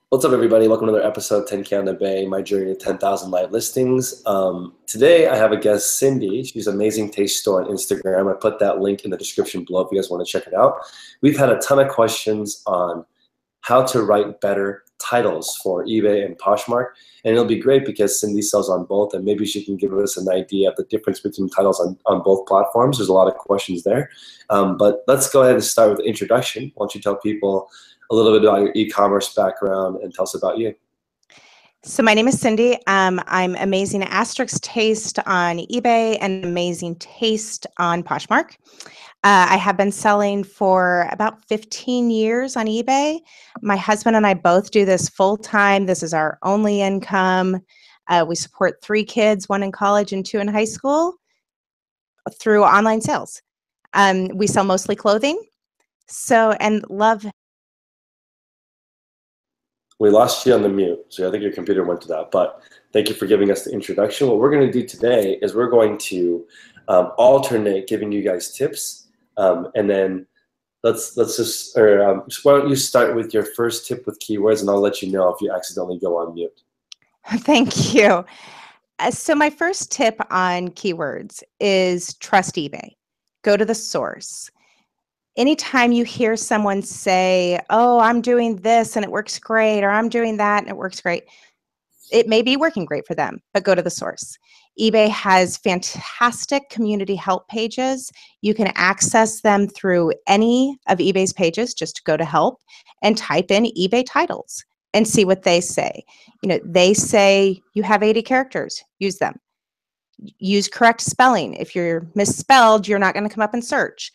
What's up, everybody? Welcome to another episode, 10K on the Bay, my journey to 10,000 live listings. Today, I have a guest, Cyndi. She's Amazing Taste Store on Instagram. I put that link in the description below if you guys want to check it out. We've had a ton of questions on how to write better titles for eBay and Poshmark, and it'll be great because Cyndi sells on both, and maybe she can give us an idea of the difference between titles on both platforms. There's a lot of questions there, but let's go ahead and start with the introduction. Why don't you tell people a little bit about your e-commerce background and tell us about you. So my name is Cyndi. I'm Amazing Taste on eBay and Amazing Taste on Poshmark. I have been selling for about 15 years on eBay. My husband and I both do this full time. This is our only income. We support 3 kids, 1 in college and 2 in high school, through online sales. We sell mostly clothing. And love. We lost you on the mute, so I think your computer went to that, but thank you for giving us the introduction. What we're going to do today is we're going to alternate giving you guys tips, and then why don't you start with your first tip with keywords, and I'll let you know if you accidentally go on mute. Thank you. So my first tip on keywords is trust eBay. Go to the source. Anytime you hear someone say, oh, I'm doing this and it works great, or I'm doing that and it works great, it may be working great for them, but go to the source. eBay has fantastic community help pages. You can access them through any of eBay's pages. Just go to help and type in eBay titles and see what they say. They say you have 80 characters, use them. Use correct spelling. If you're misspelled, you're not going to come up in search.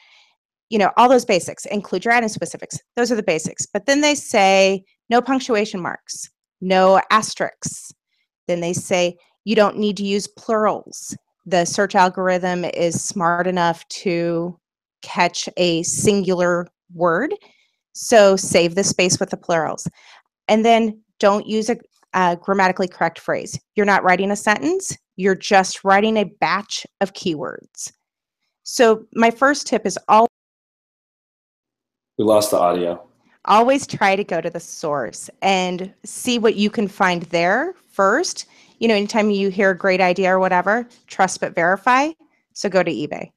All those basics. Include your item specifics. Those are the basics. But then they say no punctuation marks, no asterisks. Then they say you don't need to use plurals. The search algorithm is smart enough to catch a singular word. So save the space with the plurals. And then don't use a grammatically correct phrase. You're not writing a sentence. You're just writing a batch of keywords. So my first tip is We lost the audio. Always try to go to the source and see what you can find there first. Anytime you hear a great idea or whatever, trust but verify. So go to eBay.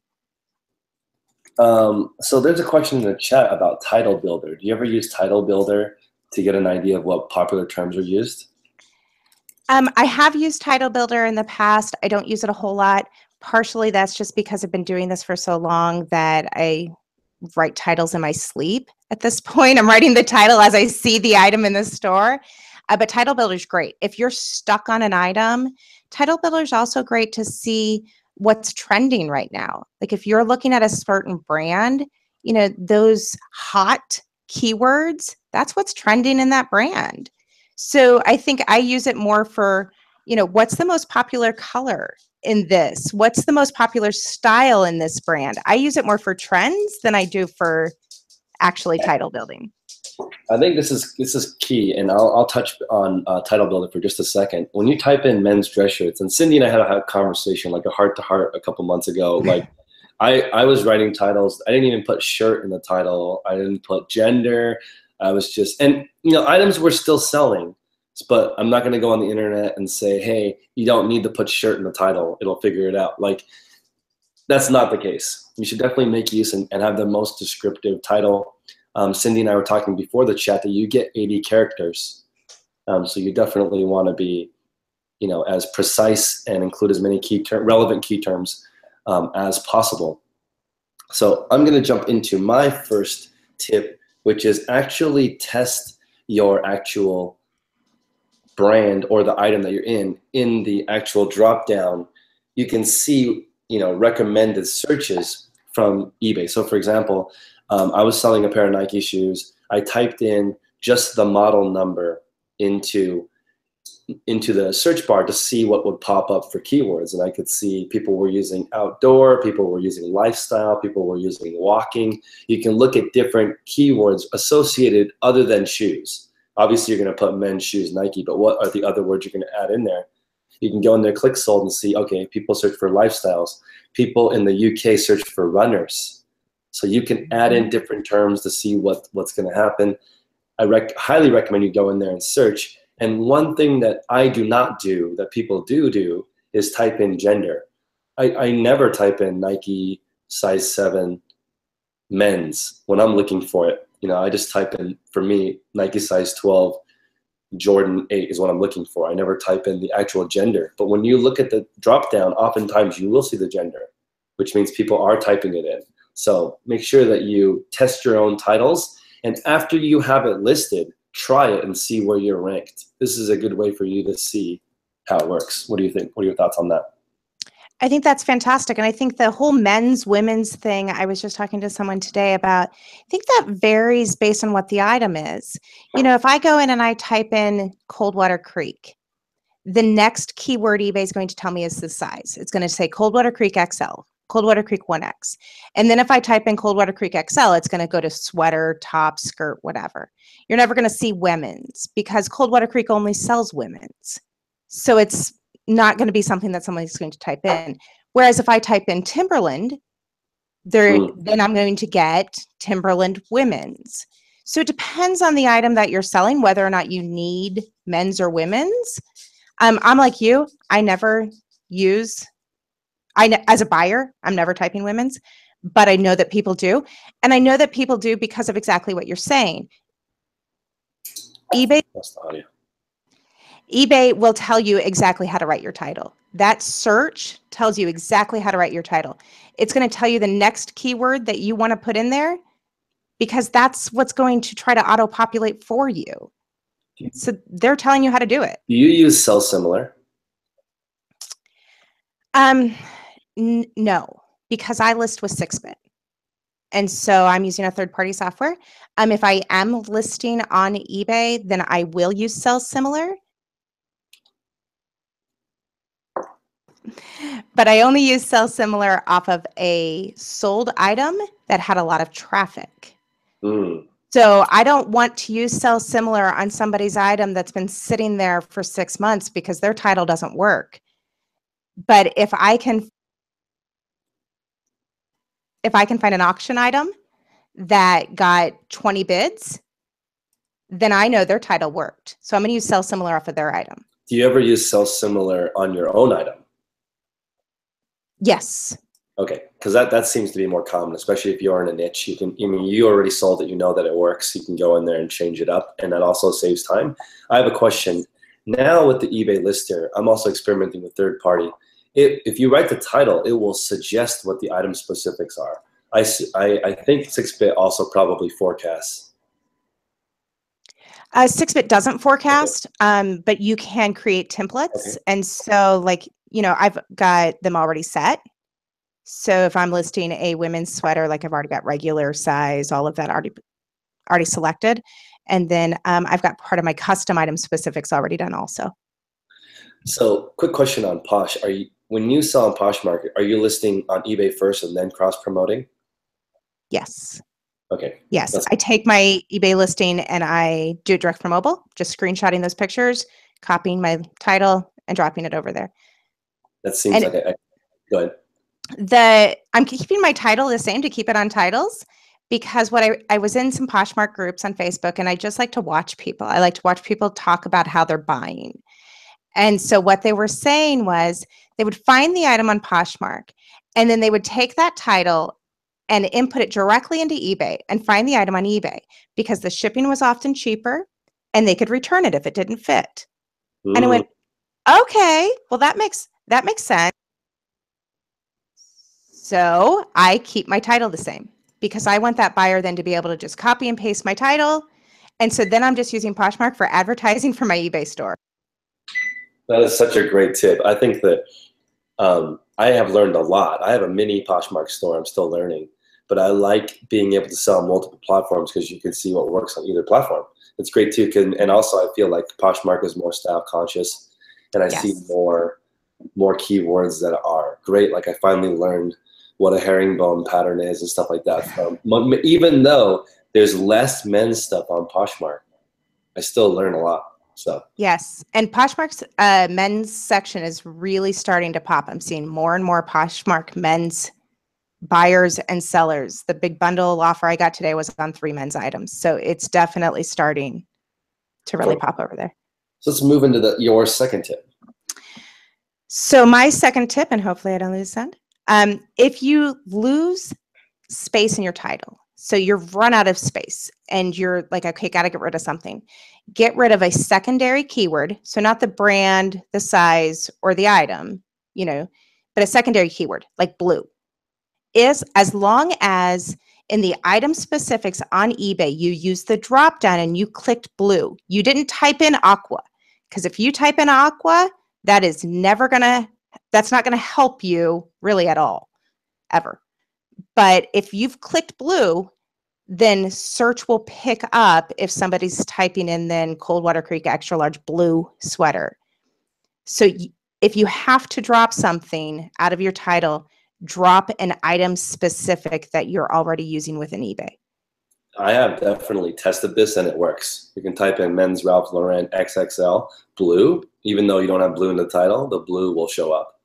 So there's a question in the chat about Title Builder. Do you ever use Title Builder to get an idea of what popular terms are used? I have used Title Builder in the past. I don't use it a whole lot. Partially that's just because I've been doing this for so long that I write titles in my sleep at this point. I'm writing the title as I see the item in the store. But Title Builder is great. If you're stuck on an item, Title Builder is also great to see what's trending right now. Like if you're looking at a certain brand, those hot keywords, that's what's trending in that brand. So I think I use it more for, what's the most popular color in this? What's the most popular style in this brand? I use it more for trends than I do for actually title building. I think this is key, and I'll touch on Title Builder for just a second. When you type in men's dress shirts, and Cyndi and I had a conversation, like a heart-to-heart a couple months ago. Like I was writing titles. I didn't even put shirt in the title. I didn't put gender. I was just, and items were still selling. But I'm not going to go on the internet and say, hey, you don't need to put shirt in the title. It'll figure it out. Like, that's not the case. You should definitely make use and have the most descriptive title. Cyndi and I were talking before the chat that you get 80 characters. So you definitely want to be, as precise and include as many relevant key terms as possible. So I'm going to jump into my first tip, which is actually test your actual brand or the item that you're in the actual drop down. You can see recommended searches from eBay. So for example, I was selling a pair of Nike shoes. I typed in just the model number into the search bar to see what would pop up for keywords, and I could see people were using outdoor, people were using lifestyle, people were using walking. You can look at different keywords associated other than shoes. Obviously, you're going to put men's shoes, Nike, but what are the other words you're going to add in there? You can go in there, click sold, and see, okay, people search for lifestyles. People in the UK search for runners. So you can add in different terms to see what's going to happen. highly recommend you go in there and search. And one thing that I do not do that people do is type in gender. I never type in Nike size 7 men's when I'm looking for it. You know, I just type in, for me, Nike size 12, Jordan 8 is what I'm looking for. I never type in the actual gender. But when you look at the drop down, oftentimes you will see the gender, which means people are typing it in. So make sure that you test your own titles. And after you have it listed, try it and see where you're ranked. This is a good way for you to see how it works. What do you think? What are your thoughts on that? I think that's fantastic. And I think the whole men's, women's thing, I was just talking to someone today about, I think that varies based on what the item is. You know, if I go in and I type in Coldwater Creek, the next keyword eBay is going to tell me is the size. It's going to say Coldwater Creek XL, Coldwater Creek 1X. And then if I type in Coldwater Creek XL, it's going to go to sweater, top, skirt, whatever. You're never going to see women's because Coldwater Creek only sells women's. So it's not going to be something that somebody's going to type in. Whereas if I type in Timberland, then I'm going to get Timberland women's. So it depends on the item that you're selling, whether or not you need men's or women's. I'm like you. I never use, as a buyer, I'm never typing women's, but I know that people do. And I know that people do because of exactly what you're saying. eBay will tell you exactly how to write your title. That search tells you exactly how to write your title. It's going to tell you the next keyword that you want to put in there because that's what's going to try to auto-populate for you. So they're telling you how to do it. Do you use Sell Similar? No, because I list with 6bit. And so I'm using a third-party software. If I am listing on eBay, then I will use Sell Similar. But I only use Sell Similar off of a sold item that had a lot of traffic. So I don't want to use Sell Similar on somebody's item that's been sitting there for 6 months because their title doesn't work. But if I can find an auction item that got 20 bids, then I know their title worked. So I'm going to use Sell Similar off of their item. Do you ever use Sell Similar on your own item? Yes. Okay, because that seems to be more common, especially if you're in a niche. You can, I mean, you already sold it, you know that it works. You can go in there and change it up, and that also saves time. I have a question. Now with the eBay lister, I'm also experimenting with third party. If you write the title, it will suggest what the item specifics are. I think 6bit also probably forecasts. 6bit doesn't forecast, okay. But you can create templates. Okay. And so, like, you know, I've got them already set. So if I'm listing a women's sweater, like I've already got regular size, all of that already selected. And then I've got part of my custom item specifics already done also. So quick question on Posh. When you sell on Poshmark, are you listing on eBay first and then cross-promoting? Yes. Okay. Yes, I take my eBay listing and I do it direct from mobile, just screenshotting those pictures, copying my title, and dropping it over there. That seems like go ahead. I'm keeping my title the same to keep it on titles because I was in some Poshmark groups on Facebook and I just like to watch people. I like to watch people talk about how they're buying. And so what they were saying was they would find the item on Poshmark and then they would take that title and input it directly into eBay and find the item on eBay because the shipping was often cheaper and they could return it if it didn't fit. And I went, okay, well, that makes sense. So I keep my title the same because I want that buyer then to be able to just copy and paste my title. And so then I'm just using Poshmark for advertising for my eBay store. That is such a great tip. I think that I have learned a lot. I have a mini Poshmark store. I'm still learning. But I like being able to sell on multiple platforms because you can see what works on either platform. It's great too. And also I feel like Poshmark is more style conscious and I see more keywords that are great. Like I finally learned what a herringbone pattern is and stuff like that. Even though there's less men's stuff on Poshmark, I still learn a lot. So yes, and Poshmark's men's section is really starting to pop. I'm seeing more and more Poshmark men's buyers and sellers. The big bundle offer I got today was on 3 men's items. So it's definitely starting to really pop over there. So let's move into your second tip. So my second tip, and hopefully I don't lose send, if you lose space in your title, so you've run out of space and you're like, okay, got to get rid of something. Get rid of a secondary keyword. So not the brand, the size, or the item, but a secondary keyword like blue. Is as long as in the item specifics on eBay, you use the drop down and you clicked blue. You didn't type in aqua, because if you type in aqua, that's not going to help you really at all, ever. But if you've clicked blue, then search will pick up if somebody's typing in then Coldwater Creek extra large blue sweater. So if you have to drop something out of your title, drop an item specific that you're already using within eBay. I have definitely tested this and it works. You can type in men's Ralph Lauren XXL blue, even though you don't have blue in the title, the blue will show up.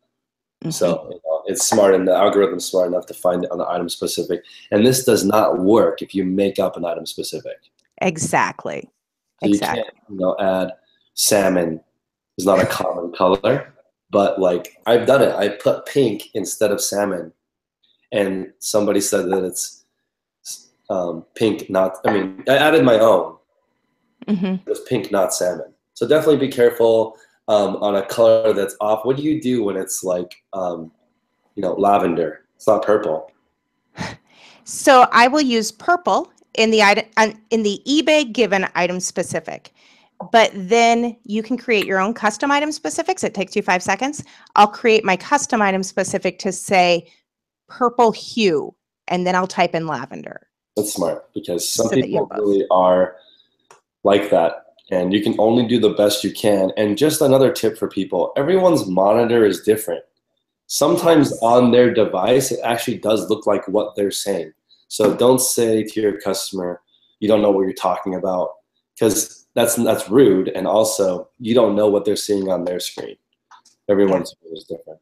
Mm-hmm. So it's smart, and the algorithm's smart enough to find it on the item specific. And this does not work if you make up an item specific. Exactly. So exactly. You can't, add salmon is not a common color, but like I've done it. I put pink instead of salmon, and somebody said that it's pink, not, I added my own. Mm-hmm. It was pink, not salmon. So definitely be careful on a color that's off. What do you do when it's like, lavender? It's not purple. So I will use purple in the item, in the eBay given item specific, but then you can create your own custom item specifics. It takes you 5 seconds. I'll create my custom item specific to say purple hue, and then I'll type in lavender. That's smart, because some people really are like that, and you can only do the best you can. And just another tip for people, everyone's monitor is different. Sometimes on their device, it actually does look like what they're saying. So don't say to your customer, you don't know what you're talking about, because that's rude. And also, you don't know what they're seeing on their screen. Everyone's is different.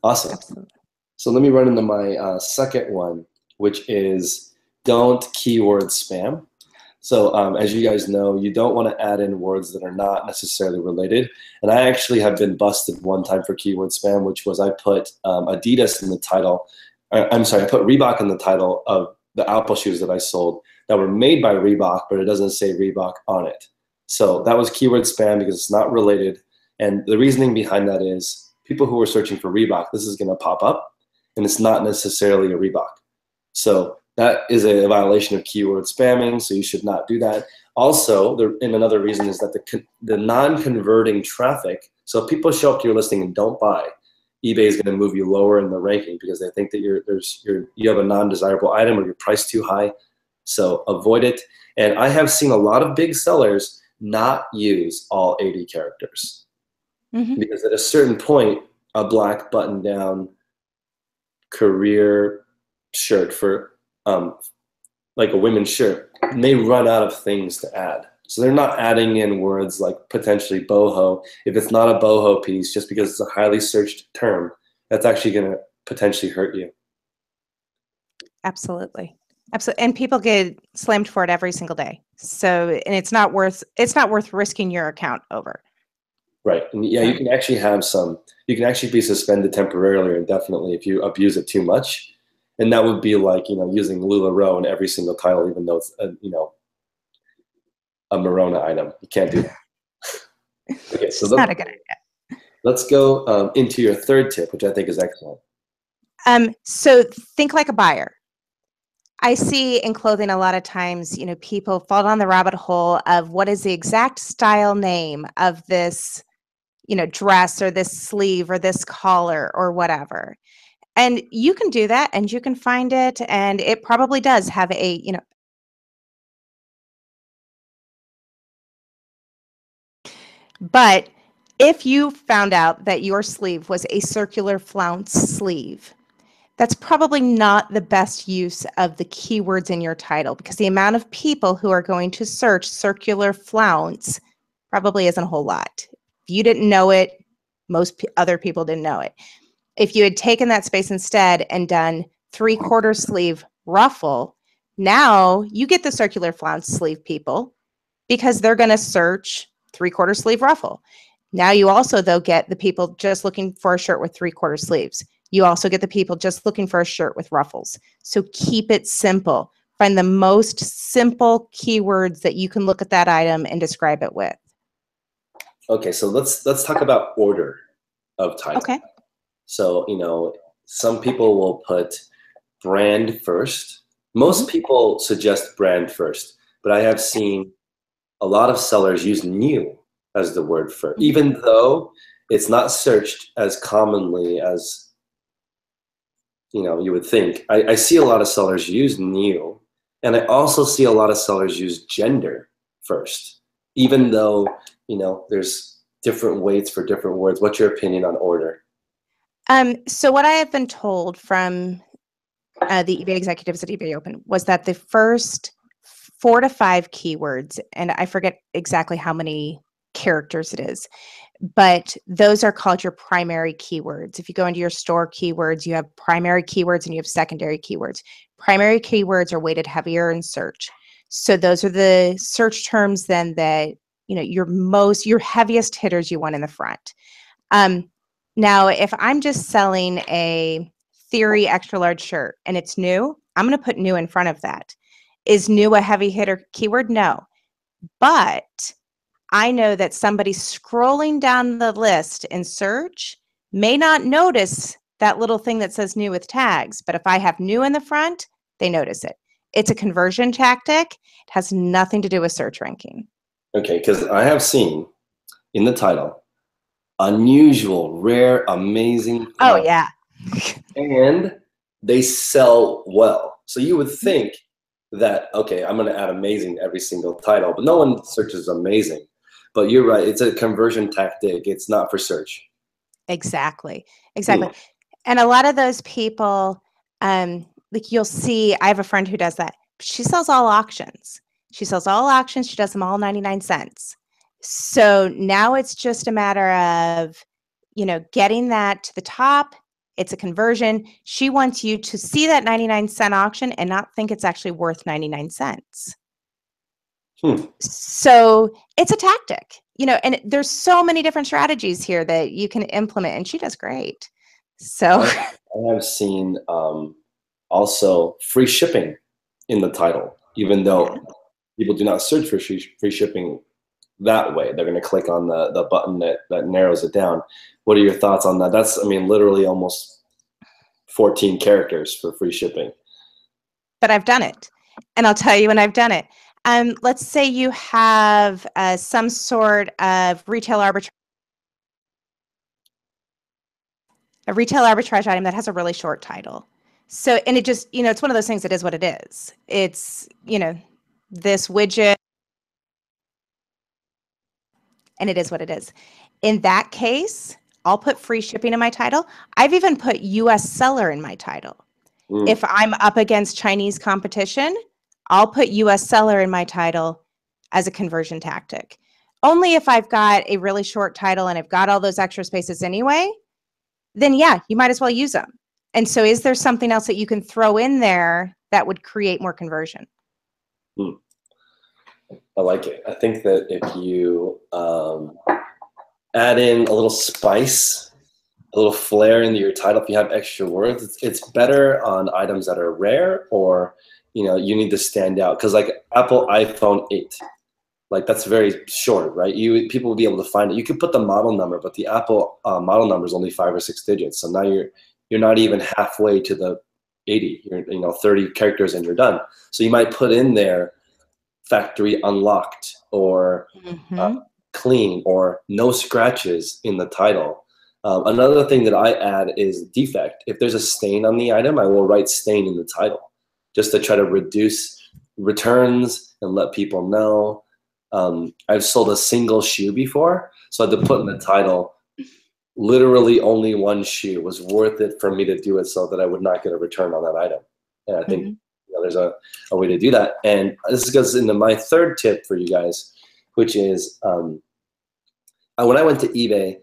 Awesome. Absolutely. So let me run into my second one, which is don't keyword spam. So as you guys know, you don't want to add in words that are not necessarily related. And I actually have been busted one time for keyword spam, which was I put Adidas in the title. I put Reebok in the title of the Apple shoes that I sold that were made by Reebok, but it doesn't say Reebok on it. So that was keyword spam because it's not related. And the reasoning behind that is people who are searching for Reebok, this is going to pop up, and it's not necessarily a Reebok. So that is a violation of keyword spamming, so you should not do that. Also, and another reason is that the non-converting traffic, so if people show up to your listing and don't buy, eBay is going to move you lower in the ranking because they think that you have a non-desirable item or you're priced too high. So avoid it. And I have seen a lot of big sellers not use all 80 characters. Mm-hmm. Because at a certain point, a black button-down career shirt for like a women's shirt may run out of things to add. So they're not adding in words like potentially boho. If it's not a boho piece, just because it's a highly searched term, that's actually going to potentially hurt you. Absolutely. Absolutely. And people get slammed for it every single day. So, and it's not worth risking your account over. Right. And yeah, you can actually be suspended temporarily or indefinitely if you abuse it too much. And that would be like, using LuLaRoe in every single title, even though it's a Morona item. You can't do that. Okay, so it's not a good idea. Let's go into your third tip, which I think is excellent. So think like a buyer. I see in clothing a lot of times, people fall down the rabbit hole of what is the exact style name of this, dress or this sleeve or this collar or whatever. And you can do that and you can find it, and it probably does have a, but if you found out that your sleeve was a circular flounce sleeve, that's probably not the best use of the keywords in your title, because the amount of people who are going to search circular flounce probably isn't a whole lot. If you didn't know it, most other people didn't know it. If you had taken that space instead and done 3/4 sleeve ruffle, now you get the circular flounce sleeve people because they're going to search 3/4 sleeve ruffle. Now you also, though, get the people just looking for a shirt with 3/4 sleeves. You also get the people just looking for a shirt with ruffles. So keep it simple. Find the most simple keywords that you can look at that item and describe it with. Okay, so let's talk about order of title. Okay. So, some people will put brand first. Most people suggest brand first, but I have seen a lot of sellers use new as the word first, even though it's not searched as commonly as you would think. I see a lot of sellers use new, and I also see a lot of sellers use gender first, even though there's different weights for different words. What's your opinion on order? So what I have been told from the eBay executives at eBay Open was that the first 4 to 5 keywords, and I forget exactly how many characters it is, but those are called your primary keywords. If you go into your store keywords, you have primary keywords and you have secondary keywords. Primary keywords are weighted heavier in search. So those are the search terms then that, your heaviest hitters you want in the front. Now, if I'm just selling a Theory extra large shirt and it's new, I'm going to put new in front of that. Is new a heavy hitter keyword? No. But I know that somebody scrolling down the list in search may not notice that little thing that says new with tags. But if I have new in the front, they notice it. It's a conversion tactic. It has nothing to do with search ranking. Okay, because I have seen in the title, unusual, rare, amazing. Oh, yeah. And they sell well. So you would think that, okay, I'm going to add amazing every single title, but no one searches amazing. But you're right. It's a conversion tactic. It's not for search. Exactly. And a lot of those people, like you'll see, I have a friend who does that. She sells all auctions. She does them all 99 cents. So now it's just a matter of, getting that to the top. It's a conversion. She wants you to see that 99-cent auction and not think it's actually worth 99 cents. So it's a tactic, and there's so many different strategies here that you can implement, and she does great. So I have seen also free shipping in the title, even though people do not search for free shipping that way. They're going to click on the button that narrows it down. What are your thoughts on that? That's, literally almost 14 characters for free shipping. But I've done it, and I'll tell you when I've done it. Let's say you have some sort of retail arbitrage item that has a really short title. So, and it just, it's one of those things. It is what it is. It's, this widget, and it is what it is. In that case, I'll put free shipping in my title. I've even put US seller in my title. If I'm up against Chinese competition, I'll put US seller in my title as a conversion tactic. Only if I've got a really short title and I've got all those extra spaces anyway, then yeah, you might as well use them. And so is there something else that you can throw in there that would create more conversion? I like it. I think that if you add in a little spice, a little flair into your title, if you have extra words, it's better on items that are rare, or you need to stand out. Because like Apple iPhone 8, like that's very short, right? People will be able to find it. You could put the model number, but the Apple model number is only 5 or 6 digits. So now you're not even halfway to the 80. You're 30 characters and you're done. So you might put in there factory unlocked, or clean, or no scratches in the title. Another thing that I add is defect. If there's a stain on the item, I will write stain in the title, just to try to reduce returns and let people know. I've sold a single shoe before, so I had to put in the title, literally only one shoe. It was worth it for me to do it so that I would not get a return on that item. And I think there's a way to do that. And this goes into my third tip for you guys, which is when I went to eBay,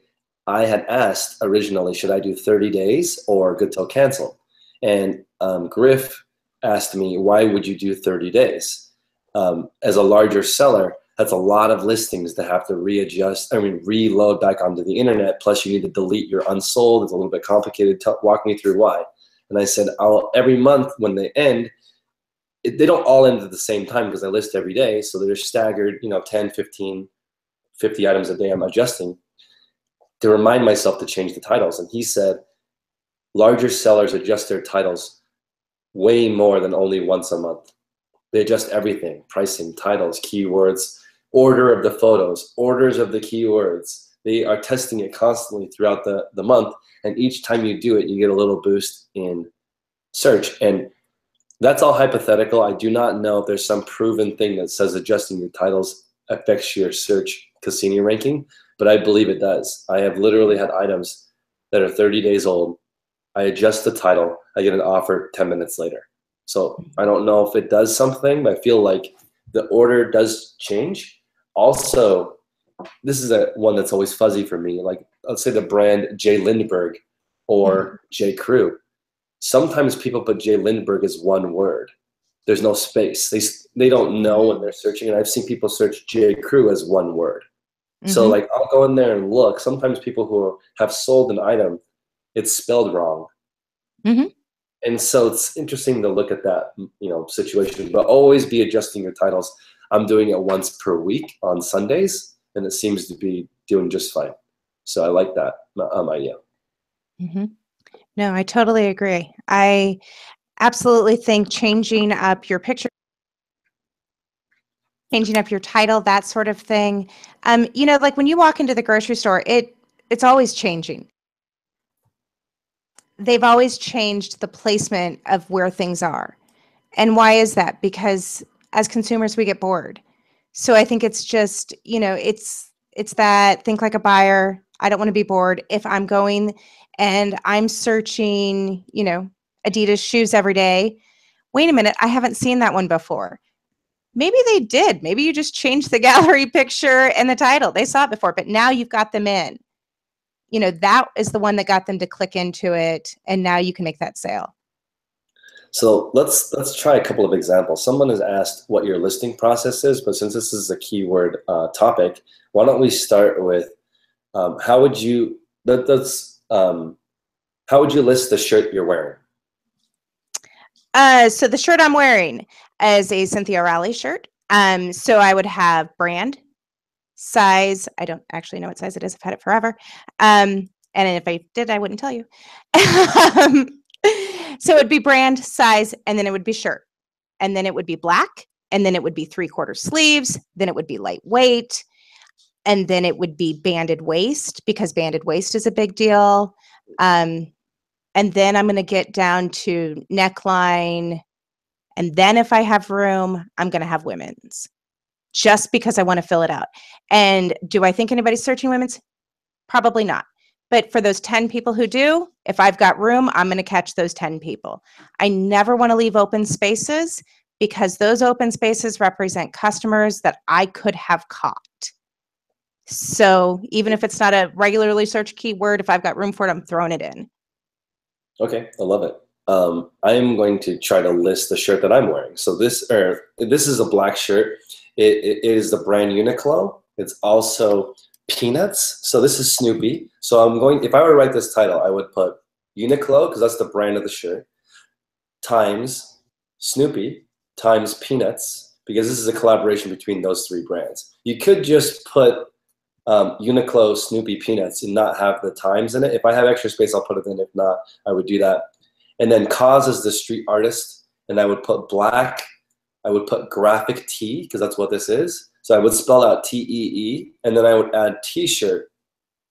I had asked originally, should I do 30 days or good till cancel? And Griff asked me, why would you do 30 days? As a larger seller, that's a lot of listings to have to reload back onto the internet. Plus you need to delete your unsold. It's a little bit complicated. Walk me through why. And I said, every month when they end, they don't all end at the same time because I list every day. So they're staggered, 10, 15, 50 items a day I'm adjusting to remind myself to change the titles. And he said, larger sellers adjust their titles way more than only once a month. They adjust everything: pricing, titles, keywords, order of the photos, orders of the keywords. They are testing it constantly throughout the month. And each time you do it, you get a little boost in search. And that's all hypothetical. I do not know if there's some proven thing that says adjusting your titles affects your search Cassini ranking, but I believe it does. I have literally had items that are 30 days old. I adjust the title, I get an offer 10 minutes later. So I don't know if it does something, but I feel like the order does change. Also, this is one that's always fuzzy for me. Like, let's say the brand J. Lindbergh or J. Crew. Sometimes people put J. Lindbergh as one word. There's no space. They don't know when they're searching. And I've seen people search J. Crew as one word. So like, I'll go in there and look. Sometimes people who have sold an item, it's spelled wrong. And so it's interesting to look at that, situation, but always be adjusting your titles. I'm doing it once per week on Sundays, and it seems to be doing just fine. So I like that idea. No, I totally agree. I absolutely think changing up your picture, changing up your title, that sort of thing. Like when you walk into the grocery store, it's always changing. They've always changed the placement of where things are. And why is that? Because as consumers, we get bored. So I think it's just, it's that think like a buyer. I don't want to be bored. If I'm going and I'm searching, Adidas shoes every day, wait a minute, I haven't seen that one before. Maybe they did. Maybe you just changed the gallery picture and the title. They saw it before, but now you've got them in. That is the one that got them to click into it, and now you can make that sale. So let's try a couple of examples. Someone has asked what your listing process is, but since this is a keyword topic, why don't we start with how would you list the shirt you're wearing? So the shirt I'm wearing is a Cynthia Rowley shirt. So I would have brand, size. I don't actually know what size it is. I've had it forever. And if I did, I wouldn't tell you. So it would be brand, size, and then it would be shirt. And then it would be black. And then it would be 3/4 sleeves. Then it would be lightweight. And then it would be banded waist, because banded waist is a big deal. And then I'm going to get down to neckline. And then if I have room, I'm going to have women's, just because I want to fill it out. And do I think anybody's searching women's? Probably not. But for those 10 people who do, if I've got room, I'm going to catch those 10 people. I never want to leave open spaces, because those open spaces represent customers that I could have caught. So even if it's not a regularly searched keyword, if I've got room for it, I'm throwing it in. Okay, I love it. I'm going to try to list the shirt that I'm wearing. So this is a black shirt. It is the brand Uniqlo. It's also Peanuts. So this is Snoopy. So if I were to write this title, I would put Uniqlo, because that's the brand of the shirt, times Snoopy, times Peanuts, because this is a collaboration between those three brands. You could just put Uniqlo, Snoopy, Peanuts, and not have the times in it. If I have extra space, I'll put it in. If not, I would do that. And then Cause is the street artist, and I would put black. I would put graphic tee, because that's what this is. So I would spell out T-E-E, and then I would add t-shirt.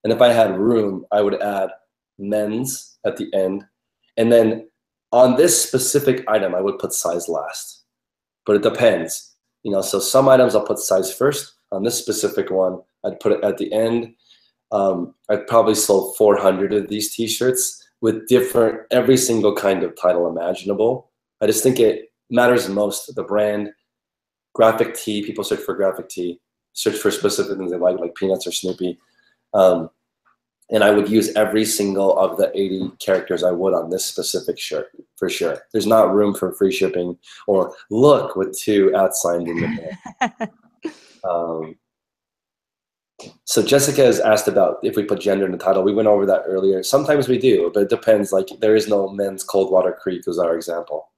And if I had room, I would add men's at the end. And then on this specific item, I would put size last. But it depends. So some items I'll put size first. On this specific one, I'd put it at the end. I've probably sold 400 of these t-shirts with every single kind of title imaginable. I just think it matters most, the brand. Graphic tee, people search for graphic tee, search for specific things they like Peanuts or Snoopy. And I would use every single of the 80 characters I would on this specific shirt, for sure. There's not room for free shipping or look with 2 @ in the middle. So Jessica has asked about if we put gender in the title. We went over that earlier. Sometimes we do, but it depends. Like there is no men's Coldwater Creek was our example.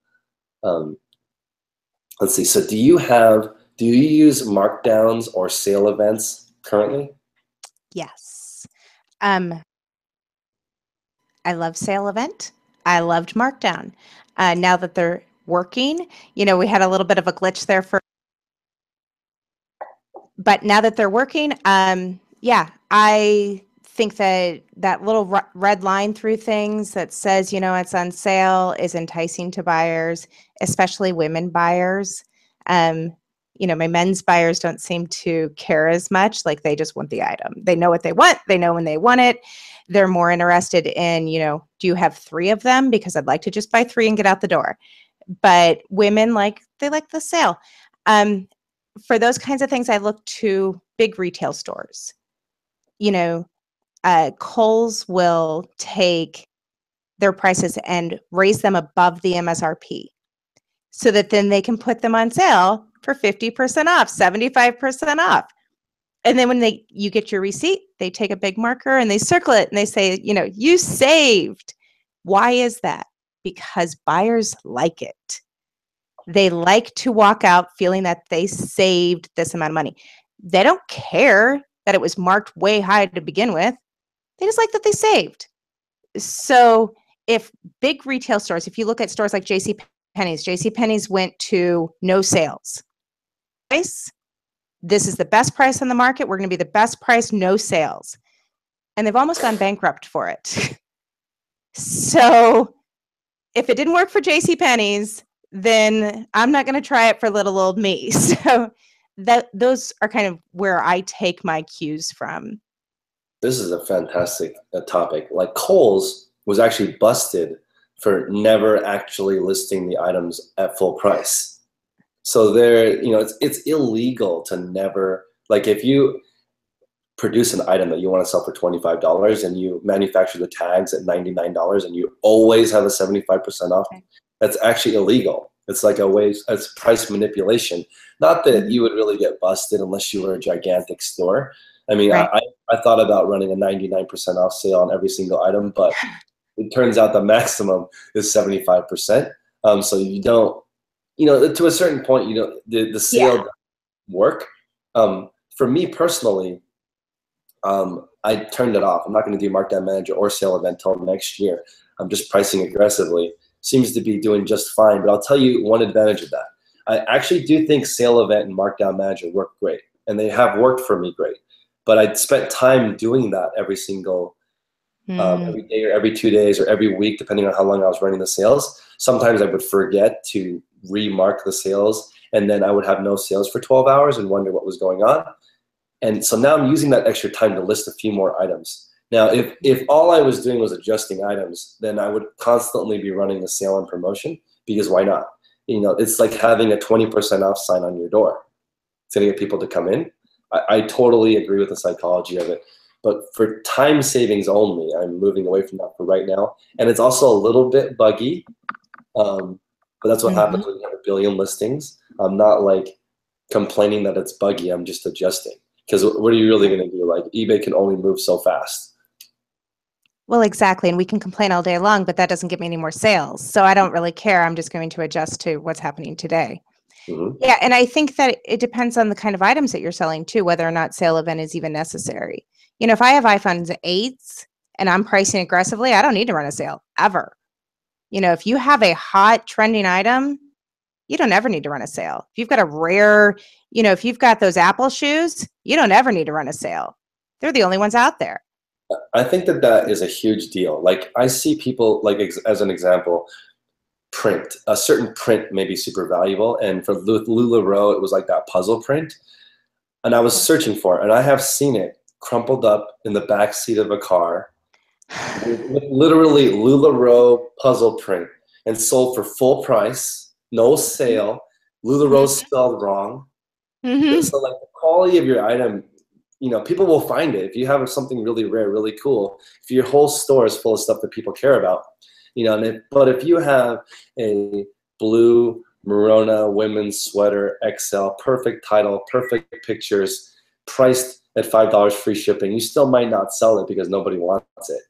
Let's see. So do you use markdowns or sale events currently? Yes. I love sale event. I loved markdown. Now that they're working, we had a little bit of a glitch there but now that they're working, yeah, I think that little red line through things that says, it's on sale is enticing to buyers, especially women buyers. My men's buyers don't seem to care as much. Like they just want the item. They know what they want. They know when they want it. They're more interested in, do you have 3 of them? Because I'd like to just buy 3 and get out the door. But women they like the sale. For those kinds of things, I look to big retail stores. Kohl's will take their prices and raise them above the MSRP so that then they can put them on sale for 50% off, 75% off. And then when you get your receipt, they take a big marker and they circle it and they say, you saved. Why is that? Because buyers like it. They like to walk out feeling that they saved this amount of money. They don't care that it was marked way high to begin with. They just like that they saved. So if big retail stores, if you look at stores like JCPenney's went to no sales. This is the best price on the market. We're going to be the best price, no sales. And they've almost gone bankrupt for it. So if it didn't work for JCPenney's, then I'm not going to try it for little old me. So those are kind of where I take my cues from. This is a fantastic topic. Like Kohl's was actually busted for never actually listing the items at full price. So it's illegal to never, like if you produce an item that you want to sell for $25 and you manufacture the tags at $99 and you always have a 75% off, that's actually illegal. It's like it's price manipulation. Not that you would really get busted unless you were a gigantic store. I mean, right. I thought about running a 99% off sale on every single item, but it turns out the maximum is 75%. So you don't, to a certain point, the sale doesn't work. For me personally, I turned it off. I'm not going to do markdown manager or sale event until next year. I'm just pricing aggressively. Seems to be doing just fine, but I'll tell you one advantage of that. I actually do think sale event and markdown manager work great, and they have worked for me great. But I spent time doing that every single, every day or every 2 days or every week, depending on how long I was running the sales. Sometimes I would forget to remark the sales, and then I would have no sales for 12 hours and wonder what was going on. And so now I'm using that extra time to list a few more items. Now, if all I was doing was adjusting items, then I would constantly be running a sale and promotion, because why not? It's like having a 20% off sign on your door. It's going to get people to come in. I totally agree with the psychology of it. But for time savings only, I'm moving away from that for right now. And it's also a little bit buggy. But that's what happens when you have a billion listings. I'm not like complaining that it's buggy. I'm just adjusting. Because what are you really going to do? Like eBay can only move so fast. Well, exactly. And we can complain all day long, but that doesn't get me any more sales. So I don't really care. I'm just going to adjust to what's happening today. Yeah. And I think that it depends on the kind of items that you're selling too, whether or not sale event is even necessary. If I have iPhones 8s and I'm pricing aggressively, I don't need to run a sale ever. If you have a hot trending item, you don't ever need to run a sale. If you've got a rare, if you've got those Apple shoes, you don't ever need to run a sale. They're the only ones out there. I think that is a huge deal. Like I see people, like as an example, a certain print may be super valuable. And for LuLaRoe, it was like that puzzle print. And I was searching for it, and I have seen it crumpled up in the back seat of a car with literally LuLaRoe puzzle print and sold for full price, no sale. LuLaRoe spelled wrong. So like the quality of your item people will find it. If you have something really rare, really cool, if your whole store is full of stuff that people care about, but if you have a blue Merona women's sweater XL, perfect title, perfect pictures, priced at $5 free shipping, you still might not sell it because nobody wants it.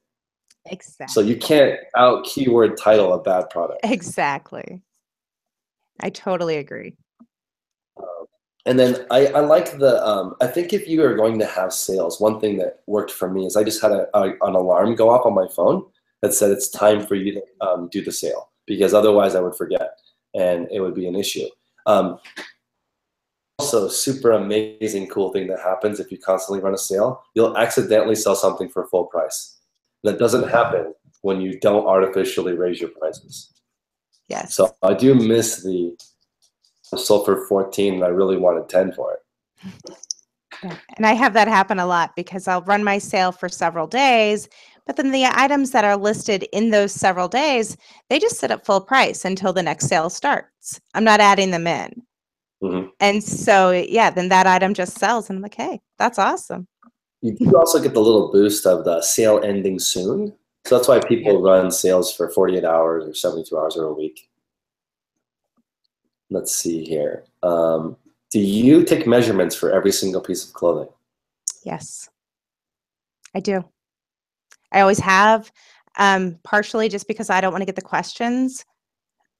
Exactly. So you can't out keyword title a bad product. Exactly. I totally agree. And then I like I think if you are going to have sales, one thing that worked for me is I just had an alarm go off on my phone that said it's time for you to do the sale, because otherwise I would forget and it would be an issue. Also, super amazing cool thing that happens if you constantly run a sale, you'll accidentally sell something for full price. That doesn't happen when you don't artificially raise your prices. Yes. So I do miss the sold for 14 and I really wanted 10 for it. Yeah. And I have that happen a lot because I'll run my sale for several days, but then the items that are listed in those several days, they just sit at full price until the next sale starts. I'm not adding them in. Mm-hmm. And so, yeah, then that item just sells. And I'm like, hey, that's awesome. You do also get the little boost of the sale ending soon. So that's why people run sales for 48 hours or 72 hours or a week. Let's see here. Do you take measurements for every single piece of clothing? Yes, I do. I always have, partially just because I don't want to get the questions.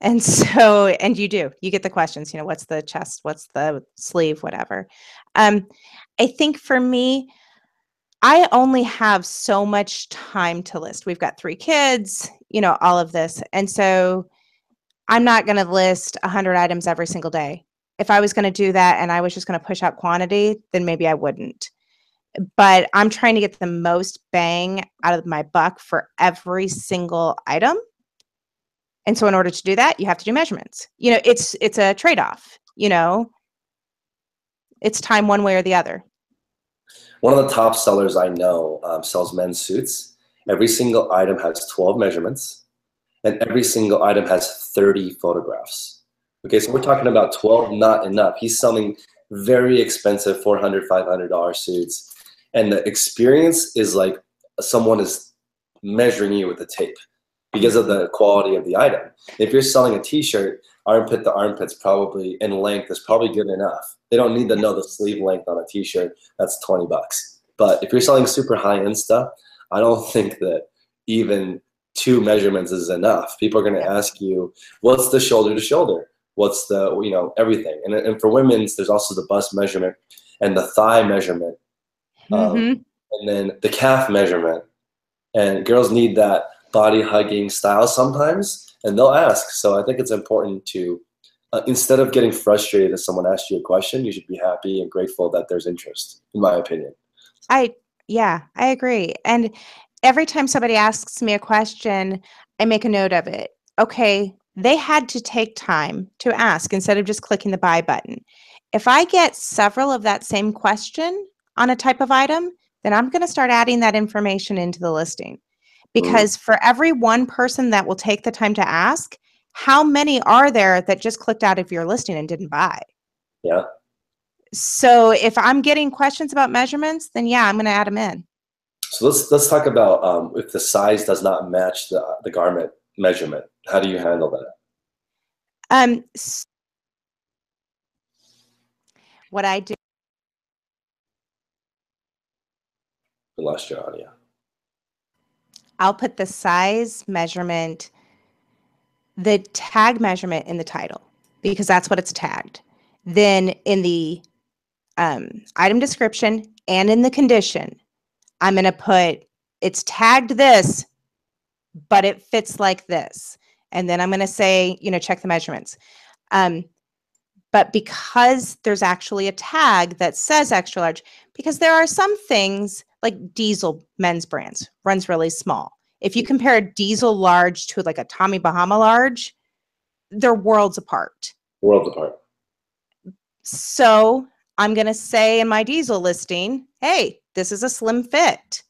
And so, and you get the questions, what's the chest, what's the sleeve, whatever. I think for me, I only have so much time to list. We've got 3 kids, all of this. And so I'm not going to list 100 items every single day. If I was going to do that and I was just going to push out quantity, then maybe I wouldn't. But I'm trying to get the most bang out of my buck for every single item. And so in order to do that, you have to do measurements. It's a trade-off, it's time one way or the other. One of the top sellers I know sells men's suits. Every single item has 12 measurements, and every single item has 30 photographs. Okay, so we're talking about 12, not enough. He's selling very expensive $400, $500 suits. And the experience is like someone is measuring you with a tape because of the quality of the item. If you're selling a t-shirt, armpit to armpit's probably in length is probably good enough. They don't need to know the sleeve length on a t-shirt. That's $20. But if you're selling super high-end stuff, I don't think that even 2 measurements is enough. People are going to ask you, what's the shoulder to shoulder? What's the, everything. And for women's, there's also the bust measurement and the thigh measurement. And then the calf measurement. And girls need that body hugging style sometimes, and they'll ask. So I think it's important to, instead of getting frustrated if someone asks you a question, you should be happy and grateful that there's interest, in my opinion. I agree. And every time somebody asks me a question, I make a note of it. Okay, they had to take time to ask instead of just clicking the buy button. If I get several of that same question on a type of item, then I'm going to start adding that information into the listing. Because for every one person that will take the time to ask, how many are there that just clicked out of your listing and didn't buy? Yeah. So if I'm getting questions about measurements, then yeah, I'm going to add them in. So let's talk about if the size does not match the garment measurement. How do you handle that? What I do. We lost your audio. I'll put the size measurement, the tag measurement in the title, because that's what it's tagged. Then in the item description and in the condition, I'm going to put it's tagged this, but it fits like this. And then I'm going to say, check the measurements. But because there's actually a tag that says extra large, because there are some things like Diesel men's brands runs really small. If you compare a Diesel large to like a Tommy Bahama large, they're worlds apart. Worlds apart. So I'm going to say in my Diesel listing, hey, this is a slim fit.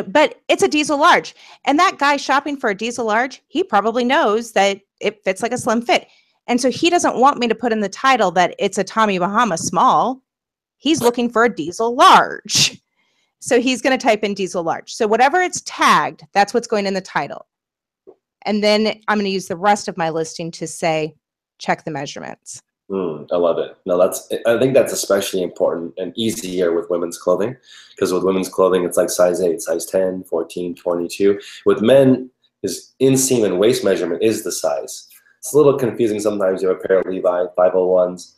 But it's a Diesel large. And that guy shopping for a Diesel large, he probably knows that it fits like a slim fit. And so he doesn't want me to put in the title that it's a Tommy Bahama small. He's looking for a diesel large. So he's going to type in diesel large. So whatever it's tagged, that's what's going in the title. And then I'm going to use the rest of my listing to say, check the measurements. I love it. No, I think that's especially important and easier with women's clothing, because with women's clothing, it's like size 8, size 10, 14, 22. With men, is inseam and waist measurement is the size. It's a little confusing sometimes. You have a pair of Levi 501s,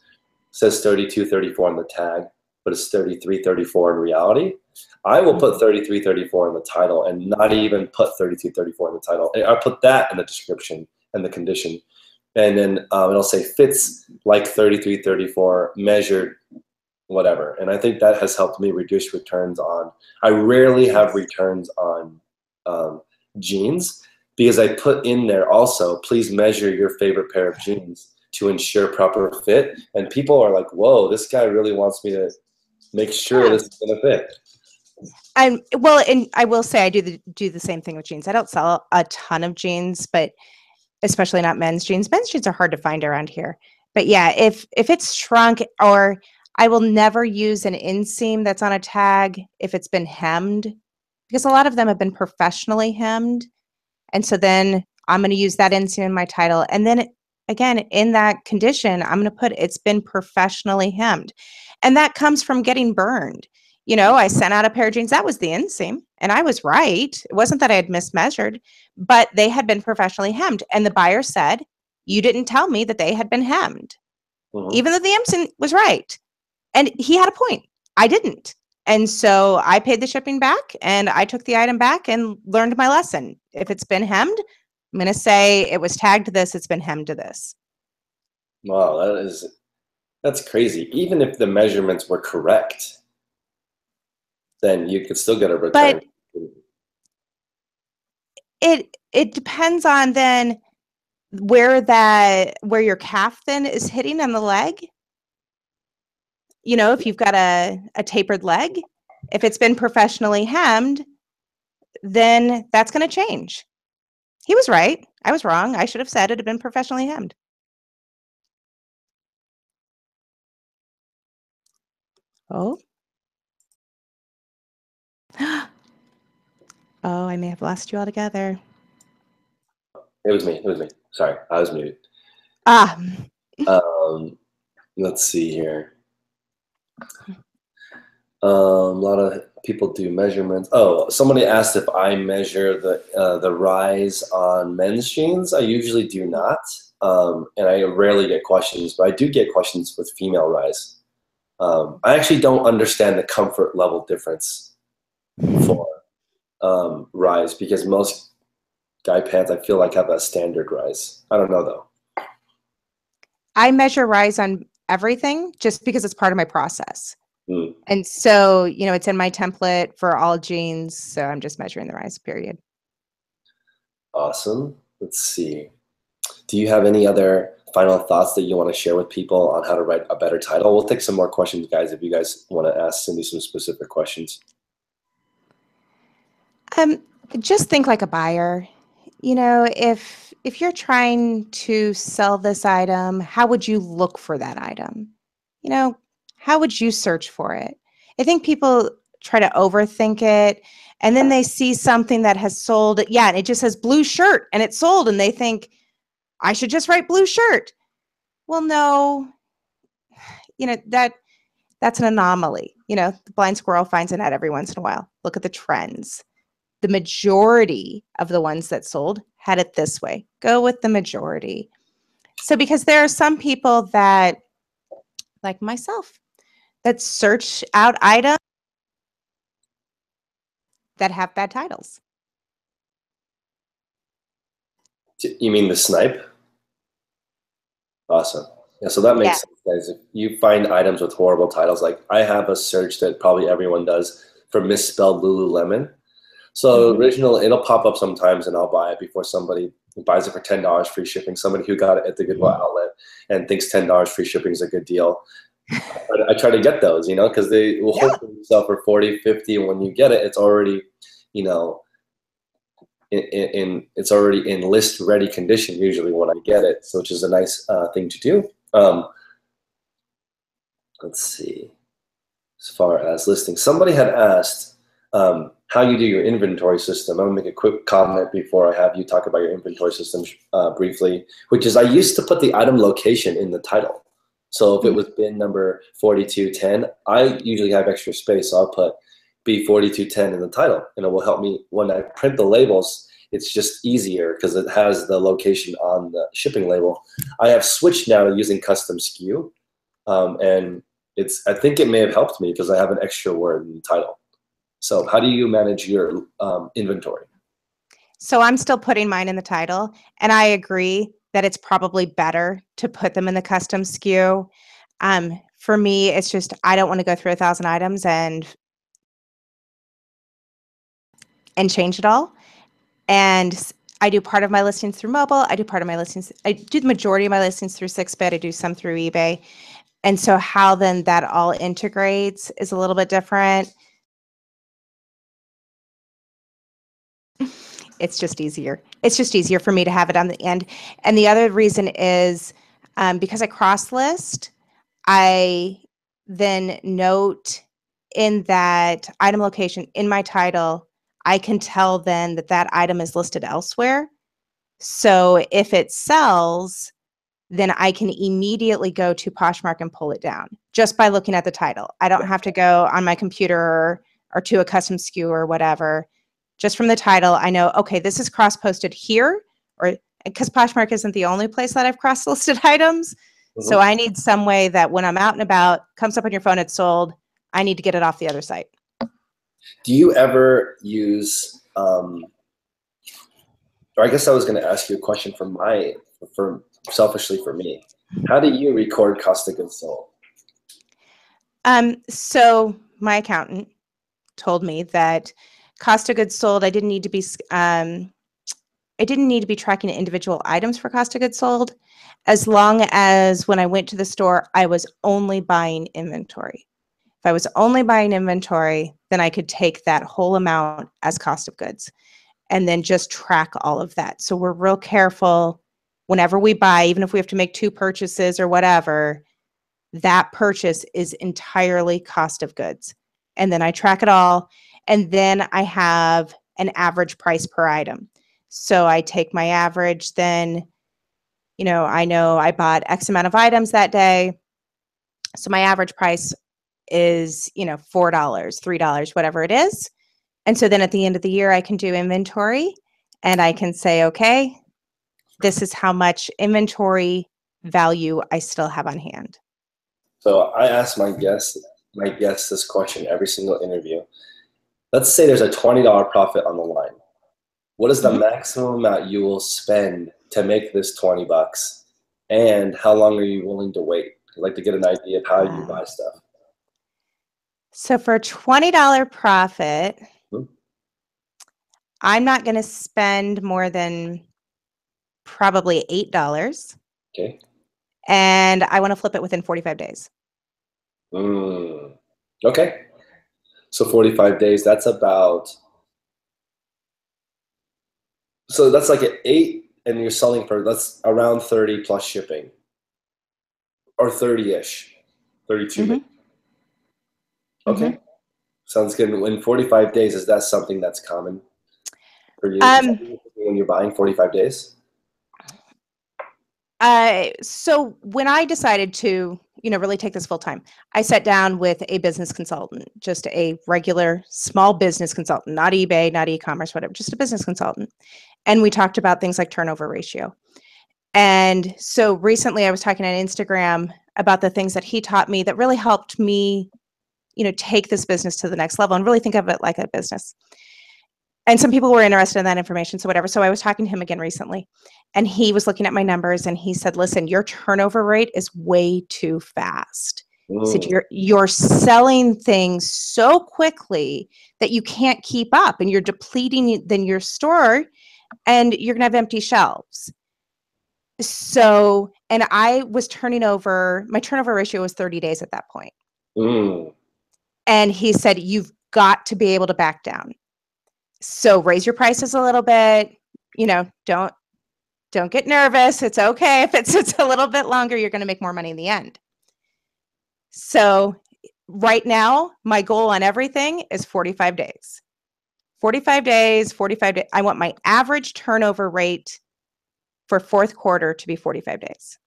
says 32, 34 on the tag, but it's 33, 34 in reality. I will put 33, 34 in the title and not even put 32, 34 in the title. I put that in the description and the condition. And then it'll say fits like 33, 34, measured, whatever. And I think that has helped me reduce returns on, I rarely have returns on jeans, because I put in there also, please measure your favorite pair of jeans to ensure proper fit. And people are like, whoa, this guy really wants me to make sure this is going to fit. And I will say I do the same thing with jeans. I don't sell a ton of jeans, but especially not men's jeans. Men's jeans are hard to find around here. But yeah, if it's shrunk, or I will never use an inseam that's on a tag if it's been hemmed, because a lot of them have been professionally hemmed. And so then I'm going to use that inseam in my title. And then again, in that condition, I'm going to put it's been professionally hemmed. And that comes from getting burned. You know, I sent out a pair of jeans. That was the inseam. And I was right. It wasn't that I had mismeasured, but they had been professionally hemmed. And the buyer said, you didn't tell me that they had been hemmed, even though the inseam was right. And he had a point. I didn't. And so I paid the shipping back, and I took the item back and learned my lesson. If it's been hemmed, I'm going to say it was tagged to this, it's been hemmed to this. Wow, that's crazy. Even if the measurements were correct, then you could still get a return. But it depends on then where your calf then is hitting on the leg. You know, if you've got a tapered leg, if it's been professionally hemmed, then that's going to change. He was right. I was wrong. I should have said it had been professionally hemmed. Oh. Oh, I may have lost you altogether. It was me. Sorry, I was muted. Let's see here. A lot of people do measurements. Oh, somebody asked if I measure the rise on men's jeans. I usually do not, and I rarely get questions, but I do get questions with female rise. I actually don't understand the comfort level difference for rise, because most guy pants I feel like have a standard rise. I don't know though. I measure rise on everything just because it's part of my process. And so, you know, it's in my template for all jeans. So I'm just measuring the rise, period. Awesome. Let's see. Do you have any other final thoughts that you want to share with people on how to write a better title? We'll take some more questions, guys, if you guys want to ask Cyndi some specific questions. Just think like a buyer. You know, if you're trying to sell this item, how would you look for that item? You know, how would you search for it? I think people try to overthink it, and then they see something that has sold. Yeah, and it just says blue shirt and it's sold, and they think, I should just write blue shirt. Well, no, you know, that's an anomaly. You know, the blind squirrel finds a nut every once in a while. Look at the trends. The majority of the ones that sold had it this way. Go with the majority. So because there are some people that, like myself, that search out items that have bad titles. You mean the snipe? Awesome. Yeah, so that makes sense, guys. If you find items with horrible titles, like I have a search that probably everyone does for misspelled Lululemon. So original, it'll pop up sometimes, and I'll buy it before somebody buys it for $10 free shipping. Somebody who got it at the Goodwill outlet and thinks $10 free shipping is a good deal. I try to get those, you know, because they will hopefully sell for 40, 50, and when you get it, it's already, you know, it's already in list ready condition usually when I get it, so which is a nice thing to do. Let's see. as far as listings. Somebody had asked how you do your inventory system. I'm gonna make a quick comment before I have you talk about your inventory system briefly, which is I used to put the item location in the title. So if it was bin number 4210, I usually have extra space, so I'll put B4210 in the title, and it will help me when I print the labels. It's just easier because it has the location on the shipping label. I have switched now to using custom SKU, and I think it may have helped me because I have an extra word in the title. So how do you manage your inventory? So I'm still putting mine in the title, and I agree that it's probably better to put them in the custom SKU. For me, it's just I don't want to go through 1,000 items and change it all. And I do part of my listings through mobile. I do the majority of my listings through 6-bit. I do some through eBay. And so how then that all integrates is a little bit different. It's just easier. It's just easier for me to have it on the end. And the other reason is because I cross list, I then note in that item location in my title, I can tell then that that item is listed elsewhere. So if it sells, then I can immediately go to Poshmark and pull it down just by looking at the title. I don't have to go on my computer or to a custom SKU or whatever. Just from the title, I know, okay, this is cross-posted here, or because Poshmark isn't the only place that I've cross-listed items. So I need some way that when I'm out and about, comes up on your phone, it's sold, I need to get it off the other site. Do you ever use, or I guess I was going to ask you a question for selfishly for me. How do you record cost of goods sold? So my accountant told me that cost of goods sold, I didn't need to be tracking individual items for cost of goods sold, as long as when I went to the store, I was only buying inventory. If I was only buying inventory, then I could take that whole amount as cost of goods and then just track all of that. So we're real careful whenever we buy, even if we have to make 2 purchases or whatever, that purchase is entirely cost of goods. And then I track it all. And then I have an average price per item. So I take my average, then, I know I bought X amount of items that day. So my average price is, $4, $3, whatever it is. And so then at the end of the year, I can do inventory and I can say, okay, this is how much inventory value I still have on hand. So I ask my guests this question every single interview. Let's say there's a $20 profit on the line. What is the maximum amount you will spend to make this $20? And how long are you willing to wait? I'd like to get an idea of how you buy stuff. So for a $20 profit, I'm not going to spend more than probably $8. Okay. And I want to flip it within 45 days. Okay. So 45 days, that's about, so that's like an 8 and you're selling for, that's around 30 plus shipping. Or 30-ish, 32 maybe. Okay. Sounds good. In 45 days, is that something that's common for you when you're buying 45 days? So when I decided to, really take this full time, I sat down with a business consultant, just a regular small business consultant, not eBay, not e-commerce, whatever, just a business consultant. And we talked about things like turnover ratio. And so recently I was talking on Instagram about the things that he taught me that really helped me, take this business to the next level and really think of it like a business. And some people were interested in that information, so whatever. So I was talking to him again recently, and he was looking at my numbers, and he said, listen, your turnover rate is way too fast. He said, you're selling things so quickly that you can't keep up, and you're depleting then your store, and you're going to have empty shelves. So, and I was my turnover ratio was 30 days at that point. And he said, you've got to be able to back down. So raise your prices a little bit, don't get nervous. It's okay. If it's a little bit longer, you're going to make more money in the end. So right now, my goal on everything is 45 days. 45 days, 45 days. I want my average turnover rate for fourth quarter to be 45 days.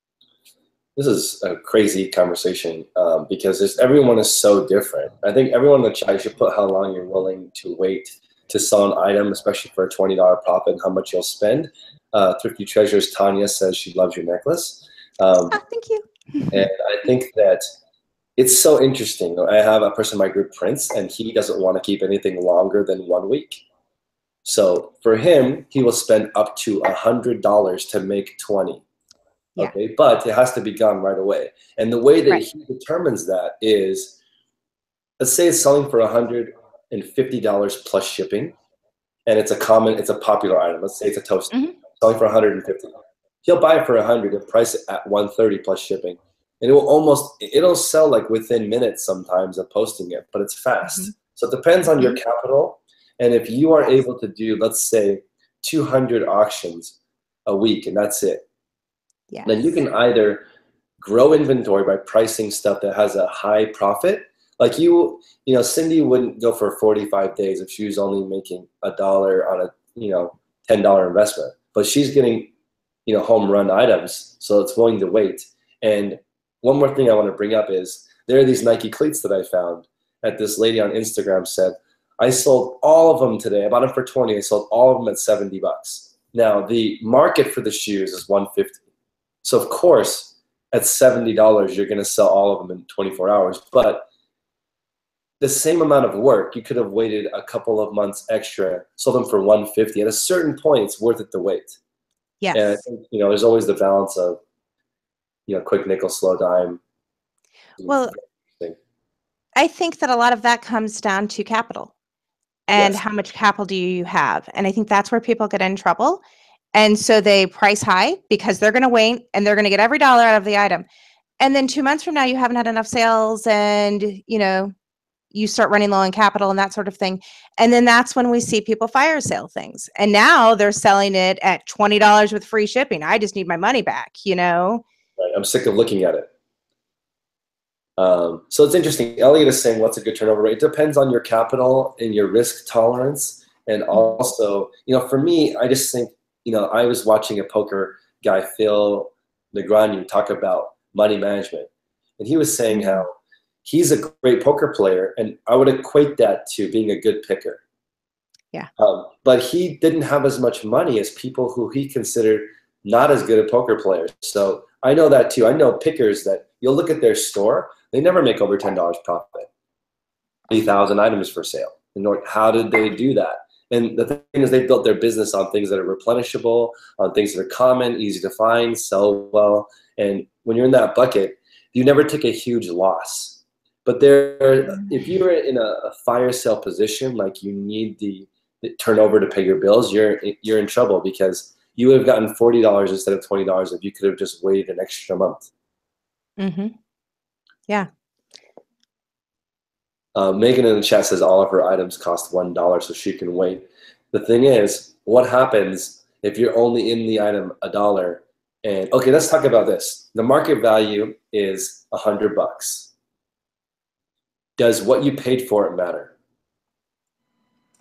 This is a crazy conversation because everyone is so different. I think everyone in the chat should put how long you're willing to wait to sell an item, especially for a $20 profit, and how much you'll spend. Thrifty Treasures Tanya says she loves your necklace. Thank you. And I think that it's so interesting. I have a person in my group, Prince, and he doesn't want to keep anything longer than 1 week. So for him, he will spend up to $100 to make 20. Yeah. Okay, but it has to be gone right away. And the way that he determines that is, let's say it's selling for $150 plus shipping, and it's a popular item. Let's say it's a toaster, selling for $150. He'll buy it for $100 and price it at $130 plus shipping. And it'll sell like within minutes sometimes of posting it, but it's fast. So it depends on your capital. And if you are able to do, let's say, 200 auctions a week, and that's it, then you can either grow inventory by pricing stuff that has a high profit. Like Cyndi wouldn't go for 45 days if she was only making $1 on a $10 investment, but she's getting home run items, so it's willing to wait. And one more thing I want to bring up is there are these Nike cleats that I found that this lady on Instagram said, I sold all of them today. I bought them for 20. I sold all of them at $70. Now the market for the shoes is $150. So of course, at $70, you're going to sell all of them in 24 hours. But the same amount of work, you could have waited a couple of months extra, sold them for $150. At a certain point, it's worth it to wait. Yes. And I think, there's always the balance of, quick nickel, slow dime. Well, I think that a lot of that comes down to capital and how much capital do you have. And I think that's where people get in trouble. And so they price high because they're going to wait and they're going to get every dollar out of the item. And then 2 months from now, you haven't had enough sales and, you start running low on capital and that sort of thing. And then that's when we see people fire sale things. And now they're selling it at $20 with free shipping. I just need my money back, Right. I'm sick of looking at it. So it's interesting. Elliot is saying, what's a good turnover rate? It depends on your capital and your risk tolerance. And also, for me, I just think, I was watching a poker guy, Phil Negreanu, talk about money management. And he was saying how he's a great poker player, and I would equate that to being a good picker. Yeah. But he didn't have as much money as people who he considered not as good at poker players. So I know that too. I know pickers that you'll look at their store, they never make over $10 profit. 3,000 items for sale. How did they do that? And the thing is, they built their business on things that are replenishable, on things that are common, easy to find, sell well. And when you're in that bucket, you never take a huge loss. But if you're in a fire sale position, like you need the turnover to pay your bills, you're in trouble because you would have gotten $40 instead of $20 if you could have just waited an extra month. Yeah. Megan in the chat says all of her items cost $1, so she can wait. The thing is, what happens if you're only in the item $1? And okay, let's talk about this. The market value is $100. Does what you paid for it matter?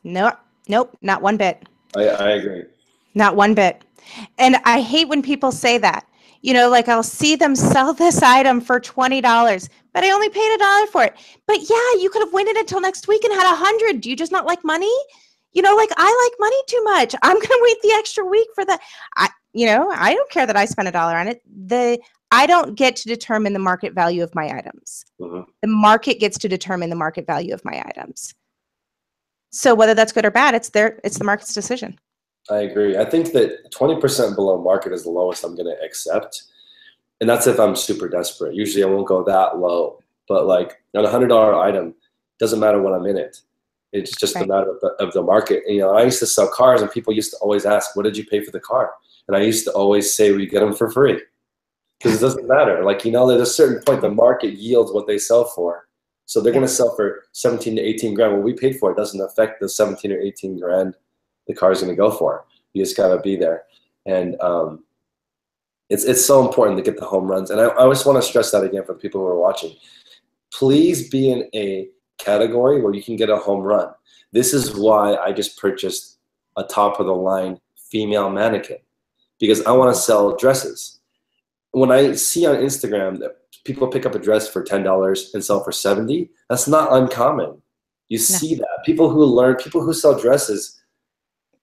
No, nope, not one bit. I agree. Not one bit. And I hate when people say that. Like I'll see them sell this item for $20, but I only paid $1 for it. But yeah, you could have waited until next week and had 100. Do you just not like money? Like I like money too much. I'm going to wait the extra week for that. I don't care that I spent $1 on it. I don't get to determine the market value of my items. The market gets to determine the market value of my items. So whether that's good or bad, it's the market's decision. I agree. I think that 20% below market is the lowest I'm going to accept. And that's if I'm super desperate. Usually I won't go that low. But like on a $100 item, doesn't matter when I'm in it. It's just a matter of the market. And, I used to sell cars and people used to always ask, what did you pay for the car? And I used to always say, we get them for free. Because it doesn't matter. Like, there's a certain point the market yields what they sell for. So they're going to sell for 17 to 18 grand. What we paid for it doesn't affect the 17 or 18 grand the car is going to go for. You just got to be there. And it's so important to get the home runs. And I just want to stress that again for the people who are watching. please be in a category where you can get a home run. This is why I just purchased a top of the line female mannequin, because I want to sell dresses. When I see on Instagram that people pick up a dress for $10 and sell for $70, that's not uncommon. You see that. People who sell dresses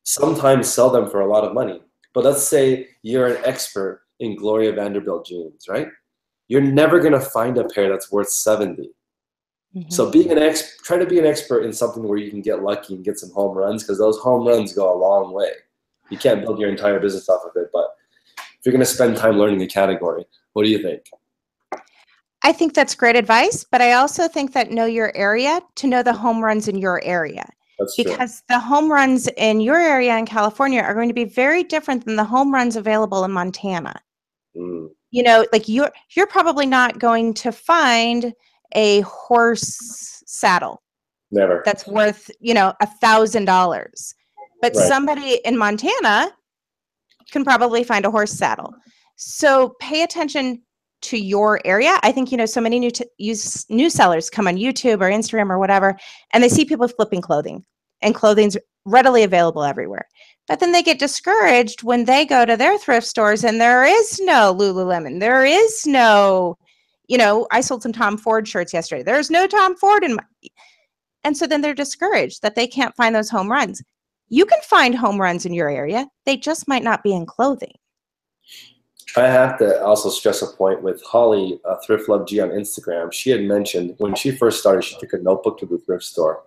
sometimes sell them for a lot of money. But let's say you're an expert in Gloria Vanderbilt jeans, right? You're never going to find a pair that's worth 70. So try to be an expert in something where you can get lucky and get some home runs, because those home runs go a long way. You can't build your entire business off of it, but if you're going to spend time learning a category, what do you think? I think that's great advice, but I also think that know your area to know the home runs in your area. That's true. Because the home runs in your area in California are going to be very different than the home runs available in Montana. You know, like you're probably not going to find a horse saddle Never. that's worth, $1,000. But somebody in Montana can probably find a horse saddle. So pay attention to your area. I think, so many new sellers come on YouTube or Instagram or whatever, and they see people flipping clothing, and clothing's readily available everywhere. But then they get discouraged when they go to their thrift stores and there is no Lululemon. There is no, I sold some Tom Ford shirts yesterday. There's no Tom Ford in my, and so then they're discouraged that they can't find those home runs. You can find home runs in your area. They just might not be in clothing. I have to also stress a point with Holly, Thrift Love G on Instagram. She had mentioned when she first started, she took a notebook to the thrift store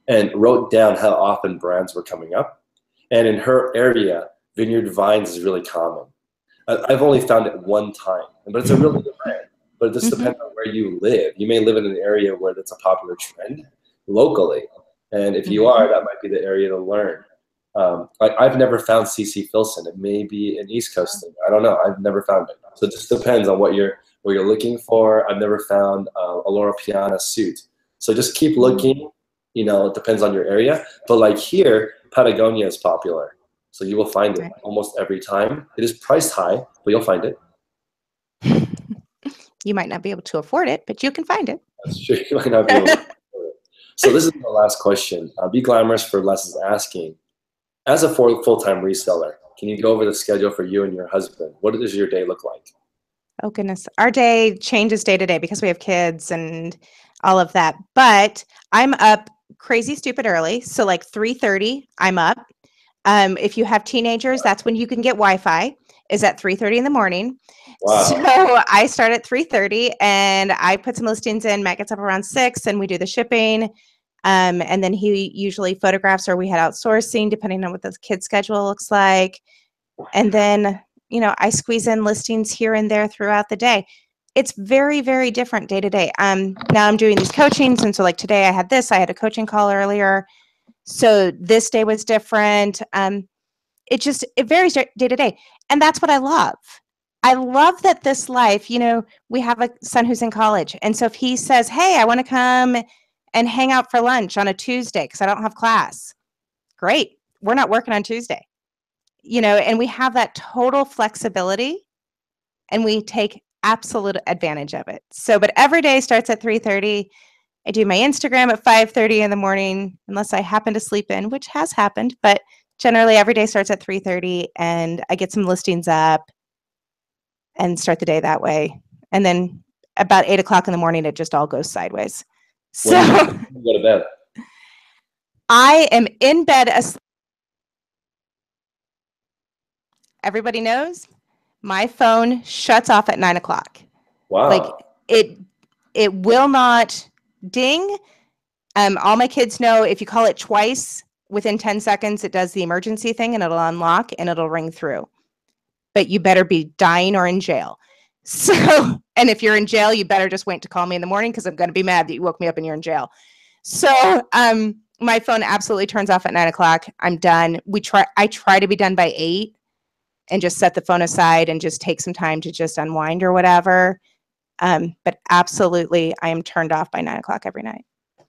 and wrote down how often brands were coming up. And in her area, Vineyard Vines is really common. I've only found it one time, but it's a really good brand. But it just depends on where you live. You may live in an area where that's a popular trend locally. And if you are, that might be the area to learn. I've never found CC Filson. It may be an East Coast thing. I don't know. I've never found it. So it just depends on what you're looking for. I've never found a Laura Piana suit. So just keep looking. It depends on your area. But like here, Patagonia is popular. So you will find it almost every time. It is priced high, but you'll find it. You might not be able to afford it, but you can find it. That's true. You might not be able to afford it. So this is the last question. Be Glamorous for Less is asking, as a full-time reseller, can you go over the schedule for you and your husband? What does your day look like? Oh, goodness. Our day changes day to day because we have kids and all of that. But I'm up crazy stupid early. So like 3:30, I'm up. If you have teenagers, that's when you can get Wi-Fi, is at 3:30 in the morning. Wow. So I start at 3:30 and I put some listings in. Matt gets up around 6 and we do the shipping. And then he usually photographs, or we had outsourcing depending on what the kid's schedule looks like. And then, I squeeze in listings here and there throughout the day. It's very, very different day to day. Now I'm doing these coachings. And so like today I had a coaching call earlier. So this day was different. It varies day to day. And that's what I love. I love that this life, we have a son who's in college. And so if he says, hey, I want to come and hang out for lunch on a Tuesday because I don't have class, great. We're not working on Tuesday, and we have that total flexibility and we take absolute advantage of it. So, but every day starts at 3:30. I do my Instagram at 5:30 in the morning, unless I happen to sleep in, which has happened, but generally every day starts at 3:30 and I get some listings up and start the day that way. And then about 8 o'clock in the morning, it just all goes sideways. So when you go to bed? I am in bed asleep. Everybody knows my phone shuts off at 9 o'clock. Wow. Like it will not ding. All my kids know if you call it twice within 10 seconds, it does the emergency thing and it'll unlock and it'll ring through. But you better be dying or in jail. So, and if you're in jail, you better just wait to call me in the morning because I'm going to be mad that you woke me up and you're in jail. So, my phone absolutely turns off at 9 o'clock. I'm done. I try to be done by 8 and just set the phone aside and just take some time to just unwind or whatever. But absolutely, I am turned off by 9 o'clock every night.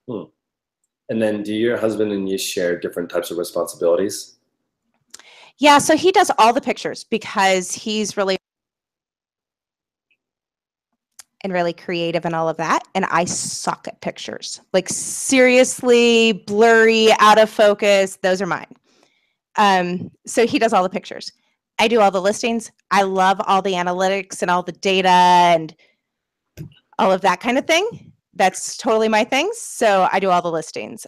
And then do your husband and you share different types of responsibilities? Yeah, so he does all the pictures because he's really, and really creative and all of that. And I suck at pictures, like seriously blurry, out of focus. Those are mine. So he does all the pictures. I do all the listings. I love all the analytics and all the data and all of that kind of thing. That's totally my thing. So I do all the listings.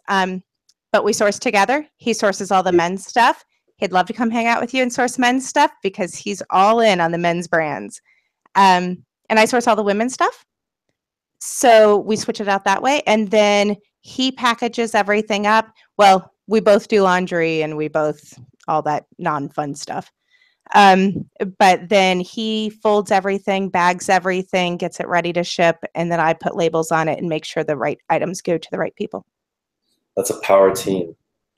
But we source together. He sources all the men's stuff. He'd love to come hang out with you and source men's stuff because he's all in on the men's brands. And I source all the women's stuff. So we switch it out that way. And then he packages everything up. Well, we both do laundry and we both, all that non-fun stuff. But then he folds everything, bags everything, gets it ready to ship. And then I put labels on it and make sure the right items go to the right people. That's a power team.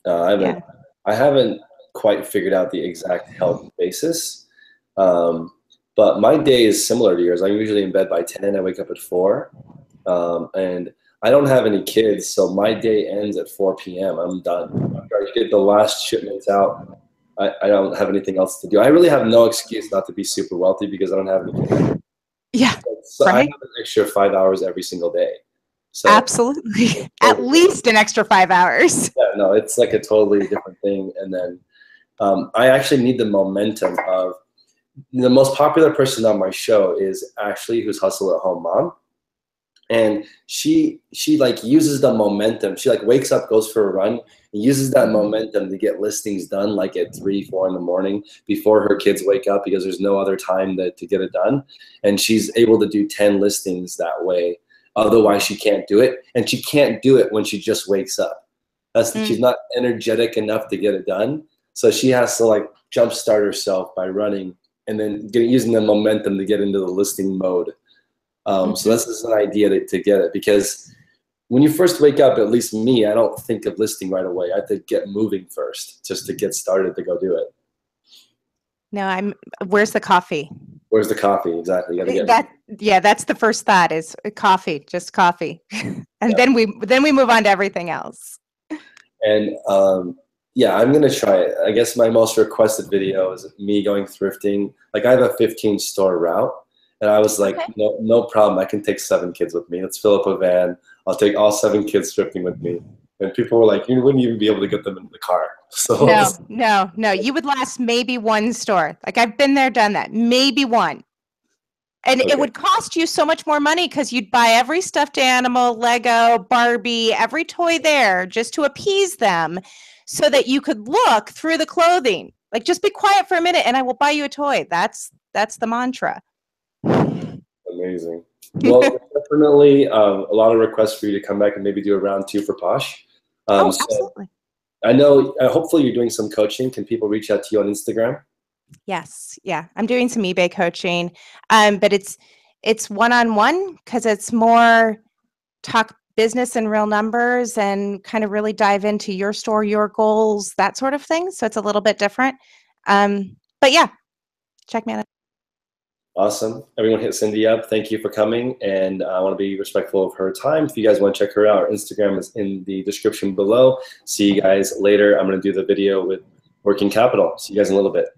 I haven't quite figured out the exact health basis. But my day is similar to yours. I'm usually in bed by 10. I wake up at 4. And I don't have any kids, so my day ends at 4 p.m. I'm done. After I get the last shipments out, I don't have anything else to do. I really have no excuse not to be super wealthy because I don't have any kids. Yeah, so right? I have an extra 5 hours every single day. So, absolutely. At least an extra 5 hours. Yeah, no, it's like a totally different thing. And then I actually need the momentum of the most popular person on my show is Ashley, who's Hustle at Home Mom. And she like uses the momentum. She like wakes up, goes for a run, and uses that momentum to get listings done like at 3, 4 in the morning before her kids wake up because there's no other time to get it done. And she's able to do 10 listings that way. Otherwise, she can't do it. And she can't do it when she just wakes up. She's not energetic enough to get it done. So she has to like jumpstart herself by running and then using the momentum to get into the listing mode. So this is an idea to get it, because when you first wake up, at least me, I don't think of listing right away. I have to get moving first just to get started to go do it. No, where's the coffee? Where's the coffee? Exactly. You gotta get that. Yeah, that's the first thought is coffee, just coffee. And then we move on to everything else. And yeah, I'm gonna try it. I guess my most requested video is me going thrifting. Like I have a 15 store route. And I was like, okay, no problem. I can take 7 kids with me. Let's fill up a van. I'll take all 7 kids thrifting with me. And people were like, you wouldn't even be able to get them in the car. So no. You would last maybe 1 store. Like I've been there, done that. Maybe 1. And it would cost you so much more money because you'd buy every stuffed animal, Lego, Barbie, every toy there just to appease them so that you could look through the clothing. Like just be quiet for a minute and I will buy you a toy. That's the mantra. Amazing. Well, definitely a lot of requests for you to come back and maybe do a round 2 for Posh. Absolutely. I know, hopefully you're doing some coaching. Can people reach out to you on Instagram? Yes. Yeah. I'm doing some eBay coaching. But it's one-on-one because it's more talk business and real numbers and kind of really dive into your store, your goals, that sort of thing. So it's a little bit different. But yeah, check me out. Awesome. Everyone hit Cyndi up. Thank you for coming. And I want to be respectful of her time. If you guys want to check her out, her Instagram is in the description below. See you guys later. I'm going to do the video with working capital. See you guys in a little bit.